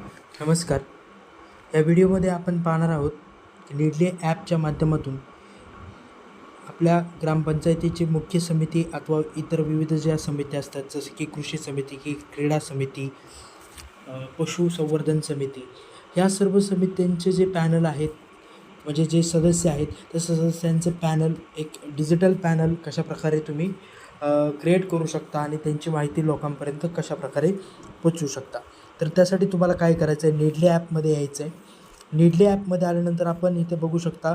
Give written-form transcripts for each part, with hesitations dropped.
नमस्कार. या व्हिडिओमध्ये आपण पाहणार आहोत की नीडले ॲपच्या माध्यमातून आपल्या ग्रामपंचायतीची मुख्य समिती अथवा इतर विविध ज्या समित्या असतात, जसे की कृषी समिती, की क्रीडा समिती, पशुसंवर्धन समिती, ह्या सर्व समित्यांचे जे पॅनल आहेत, म्हणजे जे सदस्य आहेत, त्या सदस्यांचं पॅनल एक डिजिटल पॅनल कशाप्रकारे तुम्ही क्रिएट करू शकता आणि त्यांची माहिती लोकांपर्यंत कशाप्रकारे पोचवू शकता. तर त्यासाठी तुम्हाला काय करायचं आहे, नीडले ॲपमध्ये यायचं आहे. नीडले ॲपमध्ये आल्यानंतर आपण इथे बघू शकता,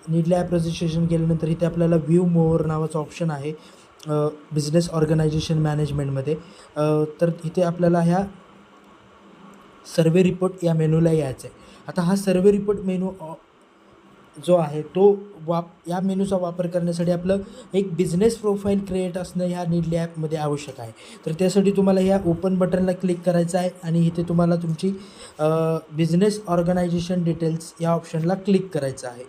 नीडले ॲप रजिस्ट्रेशन केल्यानंतर इथे आपल्याला व्ह्यू मोअर नावाचं ऑप्शन आहे बिझनेस ऑर्गनायझेशन मॅनेजमेंटमध्ये. तर इथे आपल्याला ह्या सर्वे रिपोर्ट या मेनूला यायचं आहे. आता हा सर्वे रिपोर्ट मेनू जो आहे तो या मेनूचा वापर करण्यासाठी आपलं एक बिझनेस प्रोफाईल क्रिएट असणं ह्या नीडले ॲपमध्ये आवश्यक आहे. तर त्यासाठी तुम्हाला ह्या ओपन बटनला क्लिक करायचं आहे आणि इथे तुम्हाला तुमची बिझनेस ऑर्गनायझेशन डिटेल्स या ऑप्शनला क्लिक करायचं आहे.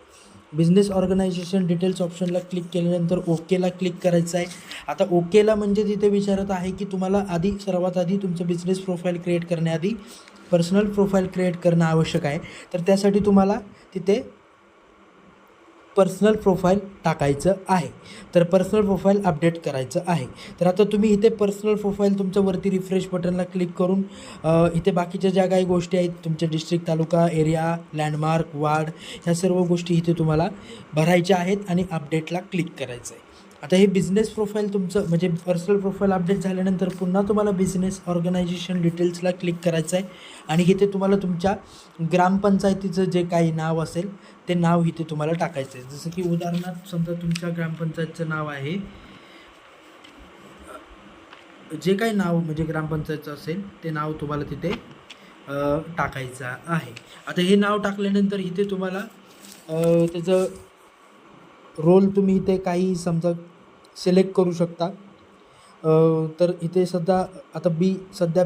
बिझनेस ऑर्गनायझेशन डिटेल्स ऑप्शनला क्लिक केल्यानंतर ओकेला क्लिक करायचं आहे. आता ओकेला म्हणजे तिथे विचारत आहे की तुम्हाला सर्वात आधी तुमचं बिझनेस प्रोफाईल क्रिएट करण्याआधी पर्सनल प्रोफाईल क्रिएट करणं आवश्यक आहे. तर त्यासाठी तुम्हाला तिथे पर्सनल प्रोफाईल टाकायचं आहे. तर पर्सनल प्रोफाईल अपडेट करायचं आहे. तर आता तुम्ही इथे पर्सनल प्रोफाईल तुमच्या वरती रिफ्रेश बटनला क्लिक करून इथे बाकीच्या ज्या काही गोष्टी आहेत, तुमचे डिस्ट्रिक्ट, तालुका, एरिया, लँडमार्क, वार्ड, ह्या सर्व गोष्टी इथे तुम्हाला भरायच्या आहेत आणि अपडेटला क्लिक करायचं आहे. आता हे बिझनेस प्रोफाईल तुमचं म्हणजे पर्सनल प्रोफाईल अपडेट झाल्यानंतर पुन्हा तुम्हाला बिझनेस ऑर्गनायझेशन डिटेल्सला क्लिक करायचं आहे आणि इथे तुम्हाला तुमच्या ग्रामपंचायतीचं जे काही नाव असेल ते नाव इथे तुम्हाला टाकायचं आहे. जसं की उदाहरणार्थ समजा तुमच्या ग्रामपंचायतचं नाव आहे, जे काही नाव म्हणजे ग्रामपंचायतचं असेल ते नाव तुम्हाला तिथे टाकायचं आहे. आता हे नाव टाकल्यानंतर इथे तुम्हाला त्याचं रोल तुम्ही इथे काही समजा सिलेक्ट करू शकता. तर इथे आता सध्या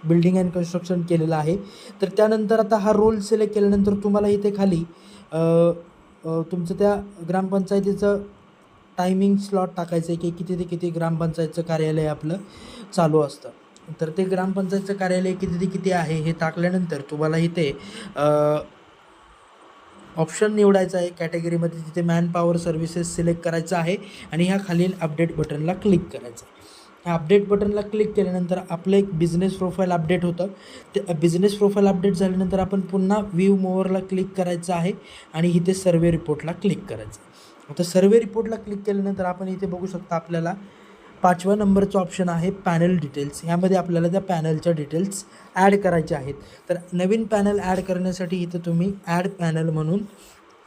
बिल्डिंग अँड कन्स्ट्रक्शन केलेलं आहे. तर त्यानंतर आता हा रोल सिलेक्ट केल्यानंतर तुम्हाला इथे खाली तुमचं त्या ग्रामपंचायतीचं टायमिंग स्लॉट टाकायचं आहे की किती ते किती ग्रामपंचायतचं कार्यालय आपलं चालू असतं. तर ते ग्रामपंचायतचं कार्यालय किती ते किती आहे हे टाकल्यानंतर तुम्हाला इथे ऑप्शन निवडायचा आहे कॅटेगरीमध्ये. तिथे मॅनपॉवर सर्व्हिसेस सिलेक्ट करायचं आहे आणि ह्या खालील अपडेट बटनला क्लिक करायचं आहे. ह्या अपडेट बटनला क्लिक केल्यानंतर आपलं एक बिझनेस प्रोफाईल अपडेट होतं. ते बिझनेस प्रोफाईल अपडेट झाल्यानंतर आपण पुन्हा व्ह्यू मोअरला क्लिक करायचं आहे आणि इथे सर्वे रिपोर्टला क्लिक करायचं आहे. आता सर्वे रिपोर्टला क्लिक केल्यानंतर आपण इथे बघू शकता आपल्याला 5व्या नंबरचं ऑप्शन आहे पॅनल डिटेल्स. ह्यामध्ये आपल्याला त्या पॅनलच्या डिटेल्स ॲड करायच्या आहेत. तर नवीन पॅनल ॲड करण्यासाठी इथं तुम्ही ॲड पॅनल म्हणून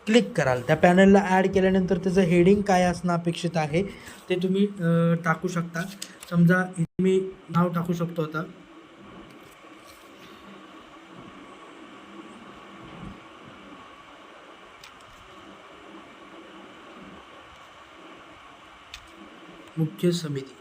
क्लिक कराल. त्या पॅनलला ॲड केल्यानंतर त्याचं हेडिंग काय असणं अपेक्षित आहे ते तुम्ही टाकू शकता. समजा इथे मी नाव टाकू शकतो आता मुख्य समिती.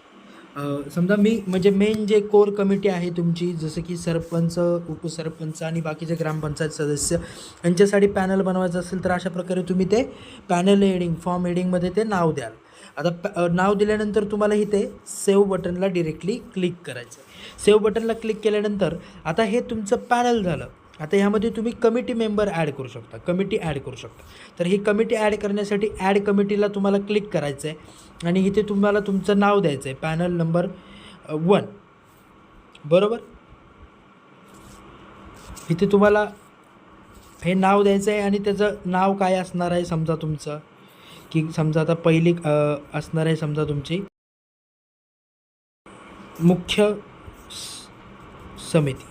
समजा मी म्हणजे मेन जे कोर कमिटी आहे तुमची, जसं की सरपंच, उपसरपंच आणि बाकीचे ग्रामपंचायत सदस्य यांच्यासाठी पॅनल बनवायचं असेल तर अशा प्रकारे तुम्ही ते पॅनल हेडिंग, फॉर्म हेडिंगमध्ये ते नाव द्याल. आता नाव दिल्यानंतर तुम्हाला इथे सेव्ह बटनला डिरेक्टली क्लिक करायचं आहे. सेव्ह बटनला क्लिक केल्यानंतर आता हे तुमचं पॅनल झालं. आता ह्यामध्ये तुम्ही कमिटी मेंबर ॲड करू शकता, कमिटी ॲड करू शकता. तर ही कमिटी ॲड करण्यासाठी ॲड कमिटीला तुम्हाला क्लिक करायचं आहे आणि इथे तुम्हाला तुमचं नाव द्यायचं आहे, पॅनल नंबर 1, बरोबर. इथे तुम्हाला हे नाव द्यायचं आहे आणि त्याचं नाव काय असणार आहे समजा तुमचं, की समजा आता पहिली असणार आहे समजा तुमची मुख्य समिती.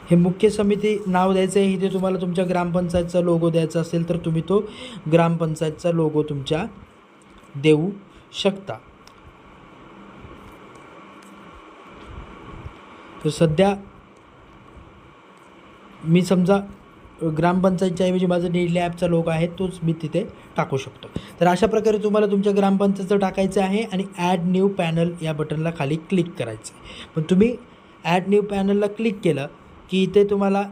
हे मुख्य समिती नाव द्यायचं आहे. इथे तुम्हाला तुमच्या ग्रामपंचायतचा लोगो द्यायचा असेल तर तुम्ही तो ग्रामपंचायतचा लोगो तुमच्या देऊ शकता. तर सध्या मी समजा ग्रामपंचायतच्या ऐवजी माझं नीडले ॲपचा लोगो आहे तोच मी तिथे टाकू शकतो. तर अशा प्रकारे तुम्हाला तुमच्या ग्रामपंचायतचं टाकायचं आहे आणि ॲड न्यू पॅनल या बटनला खाली क्लिक करायचं आहे. पण तुम्ही ॲड न्यू पॅनलला क्लिक केलं की इथे तुम्हाला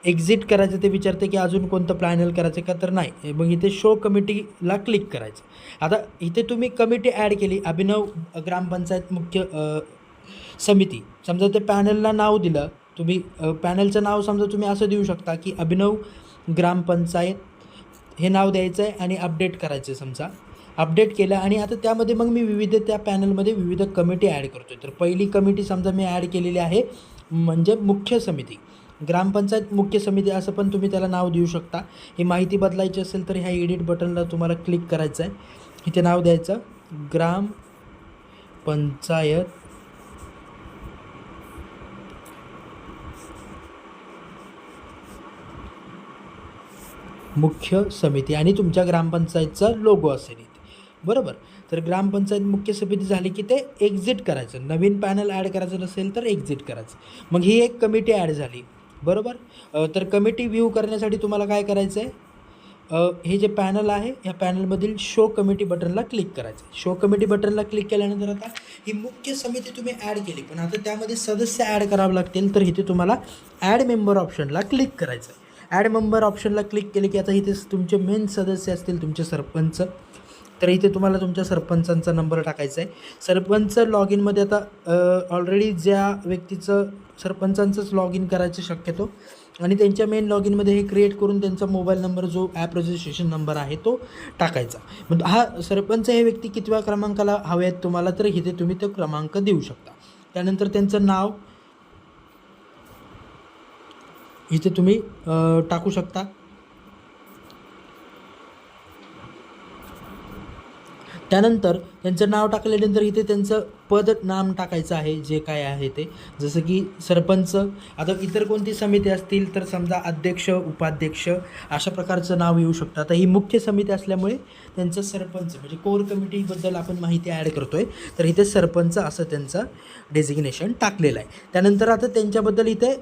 एक्झिट करायचं ते विचारते की अजून कोणतं पॅनल करायचं का, तर नाही. मग इथे शो कमिटीला क्लिक करायचं. आता इथे तुम्ही कमिटी ॲड केली, अभिनव ग्रामपंचायत मुख्य समिती. समजा ते पॅनलला नाव दिलं तुम्ही, पॅनलचं नाव समजा तुम्ही असं देऊ शकता की अभिनव ग्रामपंचायत हे नाव द्यायचं आहे आणि अपडेट करायचं आहे. समजा अपडेट केलं आणि आता त्यामध्ये मग मी विविध त्या पॅनलमध्ये विविध कमिटी ॲड करतो आहे. तर पहिली कमिटी समजा मी ॲड केलेली आहे म्हणजे मुख्य समिती, ग्रामपंचायत मुख्य समिती असं पण तुम्ही त्याला नाव देऊ शकता. ही माहिती बदलायची असेल तर ह्या एडिट बटनला तुम्हाला क्लिक करायचं आहे. इथे नाव द्यायचं ग्रामपंचायत मुख्य समिती आणि तुमच्या ग्रामपंचायतचा लोगो असेल इथे, बरोबर. तर ग्रामपंचायत मुख्य समिती झाली की ते एक्झिट करायचं, नवीन पॅनल ॲड करायचं नसेल तर एक्झिट करायचं. मग ही एक कमिटी ॲड झाली, बरोबर. तर कमिटी व्ह्यू करण्यासाठी तुम्हाला काय करायचं आहे, हे जे पॅनल आहे ह्या पॅनलमधील शो कमिटी बटनला क्लिक करायचं. शो कमिटी बटनला क्लिक केल्यानंतर आता ही मुख्य समिती तुम्ही ॲड केली, पण आता त्यामध्ये सदस्य ॲड करावे लागतील. तर इथे तुम्हाला ॲड मेंबर ऑप्शनला क्लिक करायचं आहे. ॲड मेंबर ऑप्शनला क्लिक केले की आता इथे तुमचे मेन सदस्य असतील तुमचे सरपंच. तर इथे तुम्हाला तुमच्या सरपंचांचा नंबर टाकायचा आहे. सरपंच लॉग इनमध्ये आता ऑलरेडी ज्या व्यक्तीचं सरपंचांचंच लॉग इन करायचं शक्यतो आणि त्यांच्या मेन लॉग इनमध्ये हे क्रिएट करून त्यांचा मोबाईल नंबर जो ॲप रजिस्ट्रेशन नंबर आहे तो टाकायचा. मग हा सरपंच हे व्यक्ती कितव्या क्रमांकाला हवे आहेत तुम्हाला, तर इथे तुम्ही तो क्रमांक देऊ शकता. त्यानंतर त्यांचं नाव इथे तुम्ही टाकू शकता. त्यानंतर त्यांचं नाव टाकल्यानंतर इथे त्यांचं पद नाम टाकायचं आहे जे काय आहे ते, जसं की सरपंच. आता इतर कोणती समिती असतील तर समजा अध्यक्ष उपाध्यक्ष अशा प्रकारचं नाव येऊ शकतं. आता ही मुख्य समिती असल्यामुळे त्यांचं सरपंच म्हणजे कोर कमिटीबद्दल आपण माहिती ॲड करतो आहे, तर इथे सरपंच असं त्यांचं डेजिग्नेशन टाकलेलं आहे. त्यानंतर आता त्यांच्याबद्दल इथे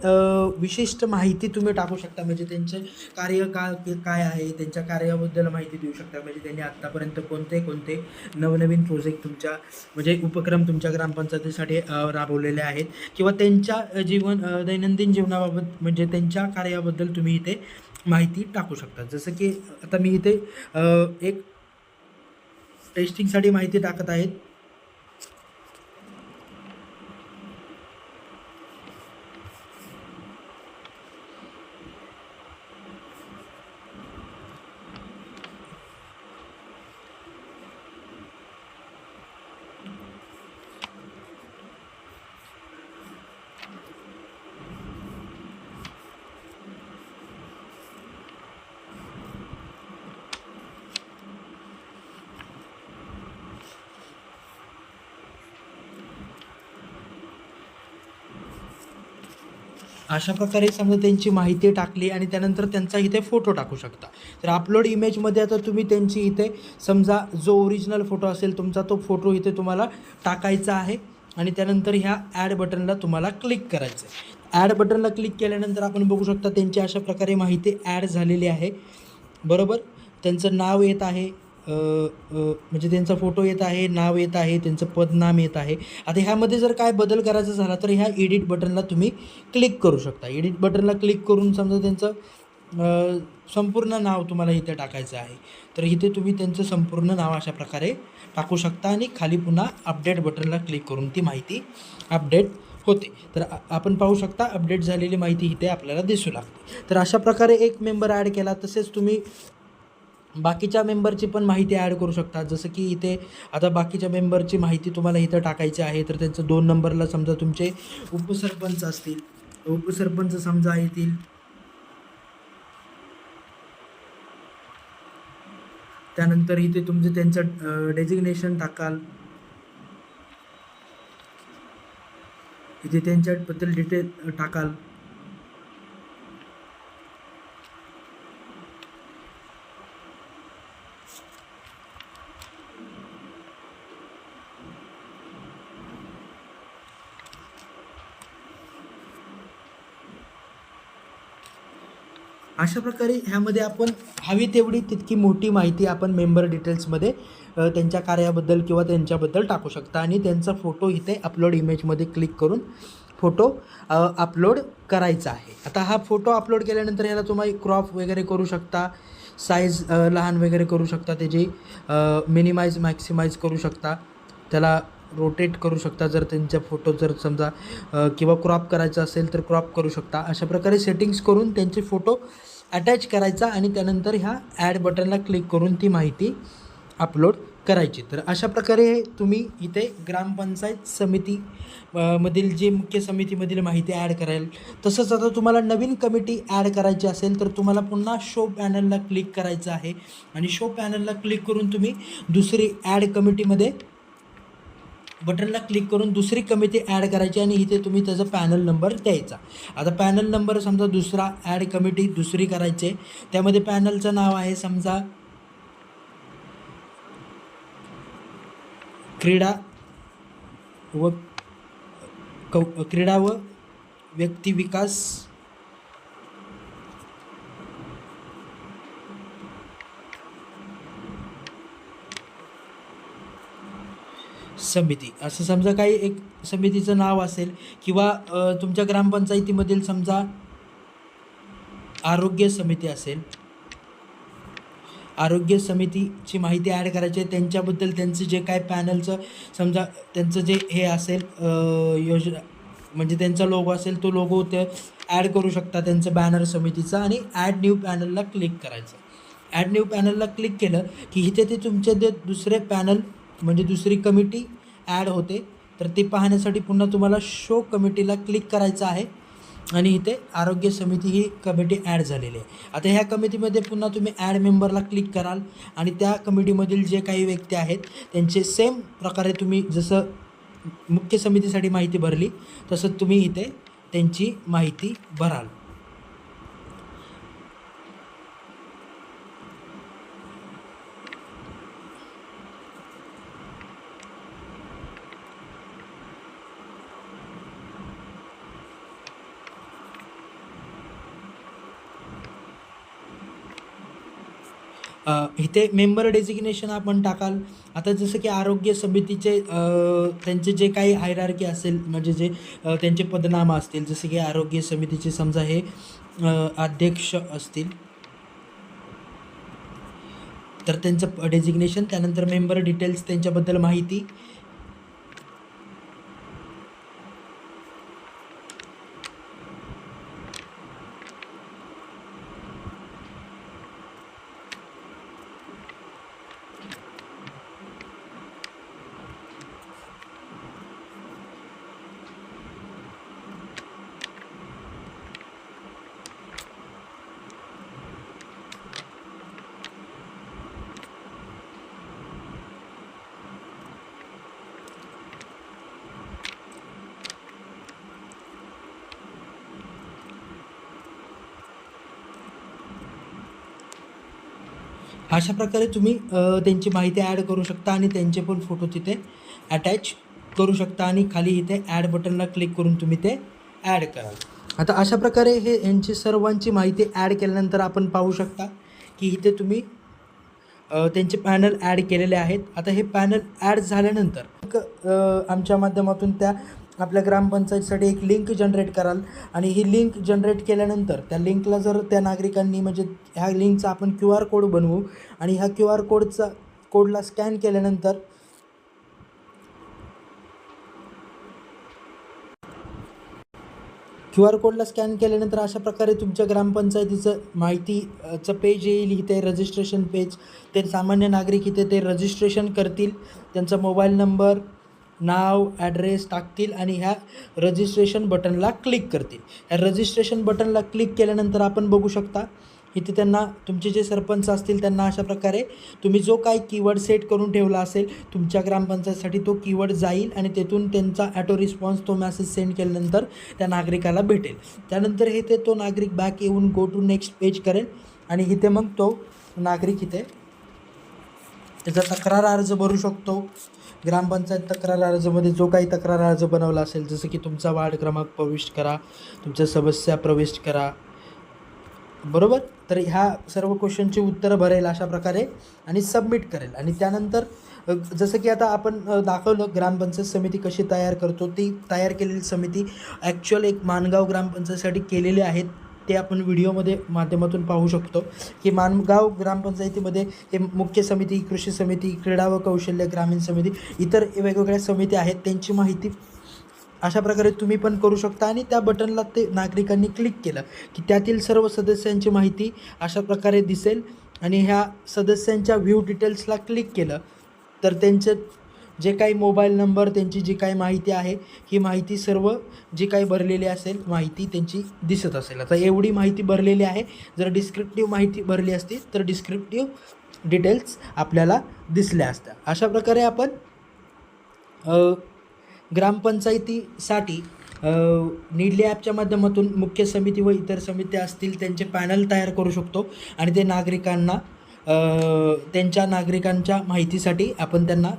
विशिष्ट माहिती तुम्ही टाकू शकता, म्हणजे त्यांचे कार्यकाळ काय आहे, त्यांच्या कार्याबद्दल माहिती देऊ शकता. म्हणजे त्यांनी आत्तापर्यंत कोणते कोणते नवनवीन प्रोजेक्ट तुमच्या म्हणजे उपक्रम तुमच्या ग्रामपंचायतीसाठी राबवलेले आहेत किंवा त्यांच्या दैनंदिन जीवनाबाबत म्हणजे त्यांच्या कार्याबद्दल तुम्ही इथे माहिती टाकू शकता. जसं की आता मी इथे एक टेस्टिंगसाठी माहिती टाकत आहेत. अशा प्रकारे समजा त्यांची माहिती टाकली आणि त्यानंतर त्यांचा इथे फोटो टाकू शकता. तर अपलोड इमेजमध्ये आता तुम्ही त्यांची इथे समजा जो ओरिजिनल फोटो असेल तुमचा तो फोटो इथे तुम्हाला टाकायचा आहे आणि त्यानंतर ह्या ॲड बटनला तुम्हाला क्लिक करायचं आहे. ॲड बटनला क्लिक केल्यानंतर आपण बघू शकता त्यांची अशा प्रकारे माहिती ॲड झालेली आहे, बरोबर. त्यांचं नाव येत आहे, म्हणजे त्यांचा फोटो येत आहे, नाव येत आहे, त्यांचं पदनाम येत आहे. आता ह्यामध्ये जर काय बदल करायचा झाला तर ह्या एडिट बटनला तुम्ही क्लिक करू शकता. एडिट बटनला क्लिक करून समजा त्यांचं संपूर्ण नाव तुम्हाला इथे टाकायचं आहे, तर इथे तुम्ही त्यांचं संपूर्ण नाव अशा प्रकारे टाकू शकता आणि खाली पुन्हा अपडेट बटनला क्लिक करून ती माहिती अपडेट होते. तर आपण पाहू शकता अपडेट झालेली माहिती इथे आपल्याला दिसू लागते. तर अशा प्रकारे एक मेंबर ॲड केला. तसेच तुम्ही बाकीच्या मेंबरची पण माहिती ॲड करू शकता. जसं की इथे आता बाकीच्या मेंबरची माहिती तुम्हाला इथं टाकायची आहे, तर त्यांचं 2 नंबरला समजा तुमचे उपसरपंच असतील, उपसरपंच समजा येतील. त्यानंतर इथे तुमचं त्यांचं डेजिग्नेशन टाकाल, इथे त्यांच्याबद्दल डिटेल टाकाल. अशा प्रकारे ह्यामध्ये आपण हवी तेवढी तितकी मोठी माहिती आपण मेंबर डिटेल्समध्ये त्यांच्या कार्याबद्दल किंवा त्यांच्याबद्दल टाकू शकता आणि त्यांचा फोटो इथे अपलोड इमेजमध्ये क्लिक करून फोटो अपलोड करायचा आहे. आता हा फोटो अपलोड केल्यानंतर ह्याला तुम्ही क्रॉप वगैरे करू शकता, साईज लहान वगैरे करू शकता, त्याची मिनिमाइज मॅक्सिमाइज करू शकता, त्याला रोटेट करू शकता जर त्यांच्या फोटो जर समजा किंवा क्रॉप करायचा असेल तर क्रॉप करू शकता. अशा प्रकारे सेटिंग्स करून त्यांचे फोटो अटॅच करायचा आणि त्यानंतर ह्या ॲड बटनला क्लिक करून ती माहिती अपलोड करायची. तर अशा प्रकारे तुम्ही इथे ग्रामपंचायत समिती मधील जी मुख्य समितीमधील माहिती ॲड कराल. तसंच आता तुम्हाला नवीन कमिटी ॲड करायची असेल तर तुम्हाला पुन्हा शो पॅनलला क्लिक करायचं आहे आणि शो पॅनलला क्लिक करून तुम्ही दुसरी ॲड कमिटीमध्ये बटनला क्लिक करून दुसरी कमिटी ॲड करायची आणि इथे तुम्ही त्याचा पॅनल नंबर द्यायचा. आता पॅनल नंबर समजा दुसरा ॲड कमिटी दुसरी करायची, त्यामध्ये पॅनलचं नाव आहे समजा क्रीडा व व्यक्ती विकास समिती असं समजा काही एक समितीचं नाव असेल किंवा तुमच्या ग्रामपंचायतीमधील समजा आरोग्य समिती असेल, आरोग्य समितीची माहिती ॲड करायची आहे. त्यांच्याबद्दल त्यांचं जे काय पॅनलचं समजा त्यांचं जे हे असेल योजना म्हणजे त्यांचा लोगो असेल तो लोगो ते ॲड करू शकता त्यांचं बॅनर समितीचा आणि ॲड न्यू पॅनलला क्लिक करायचं. ॲड न्यू पॅनलला क्लिक केलं की इथे ते तुमचे जे दुसरे पॅनल म्हणजे दुसरी कमिटी ॲड होते. तर ते पाहण्यासाठी पुन्हा तुम्हाला शो कमिटीला क्लिक करायचं आहे आणि इथे आरोग्य समिती ही कमिटी ॲड झालेली आहे. आता ह्या कमिटीमध्ये पुन्हा तुम्ही ॲड मेंबरला क्लिक कराल आणि त्या कमिटीमधील जे काही व्यक्ती आहेत त्यांचे सेम प्रकारे तुम्ही जसं मुख्य समितीसाठी माहिती भरली तसंच तुम्ही इथे त्यांची माहिती भराल. इथे मेंबर डेजिग्नेशन आपण टाकाल. आता जसं की आरोग्य समितीचे त्यांचे जे काही हायरार्की असेल म्हणजे जे त्यांचे पदनाम असतील जसे की आरोग्य समितीचे समजा हे अध्यक्ष असतील तर त्यांचं डेजिग्नेशन, त्यानंतर मेंबर डिटेल्स त्यांच्याबद्दल माहिती, अशा प्रकारे तुम्ही त्यांची माहिती ॲड करू शकता आणि त्यांचे पण फोटो तिथे अटॅच करू शकता आणि खाली इथे ॲड बटनला क्लिक करून तुम्ही ते ॲड कराल. आता अशा प्रकारे हे यांची सर्वांची माहिती ॲड केल्यानंतर आपण पाहू शकता की इथे तुम्ही त्यांचे पॅनल ॲड केलेले आहेत. आता हे पॅनल ॲड झाल्यानंतर आमच्या माध्यमातून त्या आपल्या ग्रामपंचायतीसाठी एक लिंक जनरेट कराल आणि ही लिंक जनरेट केल्यानंतर त्या लिंकला जर त्या नागरिकांनी म्हणजे ह्या लिंकचा आपण QR कोड बनवू आणि ह्या QR कोडला स्कॅन केल्यानंतर अशा प्रकारे तुमच्या ग्रामपंचायतीचं माहितीचं पेज येईल. इथे रजिस्ट्रेशन पेज, ते सामान्य नागरिक इथे ते रजिस्ट्रेशन करतील, त्यांचा मोबाईल नंबर, नाव, ॲड्रेस टाकतील आणि ह्या रजिस्ट्रेशन बटनला क्लिक करतील. ह्या रजिस्ट्रेशन बटनला क्लिक केल्यानंतर आपण बघू शकता इथे त्यांना तुमचे जे सरपंच असतील त्यांना अशा प्रकारे तुम्ही जो काही कीवर्ड सेट करून ठेवला असेल तुमच्या ग्रामपंचायतीसाठी तो कीवर्ड जाईल आणि तेथून त्यांचा ॲटो रिस्पॉन्स तो मेसेज सेंड केल्यानंतर त्या नागरिकाला भेटेल. त्यानंतर इथे तो नागरिक बॅक येऊन गो टू नेक्स्ट पेज करेल आणि इथे मग तो नागरिक इथे त्याचा तक्रार अर्ज भरू शकतो. ग्रामपंचायत तक्रार अर्जामध्ये जो काही तक्रार अर्ज बनवला असेल जसं की तुमचा वार्ड क्रमांक प्रविष्ट करा, तुमच्या समस्या प्रविष्ट करा, बरोबर. तर ह्या सर्व क्वेश्चनची उत्तरं भरेल अशा प्रकारे आणि सबमिट करेल आणि त्यानंतर जसं की आता आपण दाखवलं ग्रामपंचायत समिती कशी तयार करतो. ती तयार केलेली समिती ॲक्च्युअल एक माणगाव ग्रामपंचायतीसाठी केलेले आहेत. ते आपण व्हिडिओमध्ये माध्यमातून पाहू शकतो की माणगाव ग्रामपंचायतीमध्ये हे मुख्य समिती, कृषी समिती, क्रीडा व कौशल्य ग्रामीण समिती, इतर वेगवेगळ्या समिती आहेत. त्यांची माहिती अशा प्रकारे तुम्ही पण करू शकता आणि त्या बटनला ते नागरिकांनी क्लिक केलं की त्यातील सर्व सदस्यांची माहिती अशा प्रकारे दिसेल आणि ह्या सदस्यांच्या व्ह्यू डिटेल्सला क्लिक केलं तर त्यांचे जे काही मोबाईल नंबर, त्यांची जी काही माहिती आहे, ही माहिती सर्व जी काही भरलेली असेल माहिती त्यांची दिसत असेल. आता एवढी माहिती भरलेली आहे. जर डिस्क्रिप्टिव्ह माहिती भरली असती तर डिस्क्रिप्टिव्ह डिटेल्स आपल्याला दिसल्या असत्या. अशा प्रकारे आपण ग्रामपंचायतीसाठी नीडली ॲपच्या माध्यमातून मुख्य समिती व इतर समित्या असतील त्यांचे पॅनल तयार करू शकतो आणि ते नागरिकांना त्यांच्या नागरिकांच्या माहितीसाठी आपण त्यांना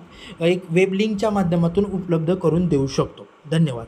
एक वेब लिंकच्या माध्यमातून उपलब्ध करून देऊ शकतो. धन्यवाद.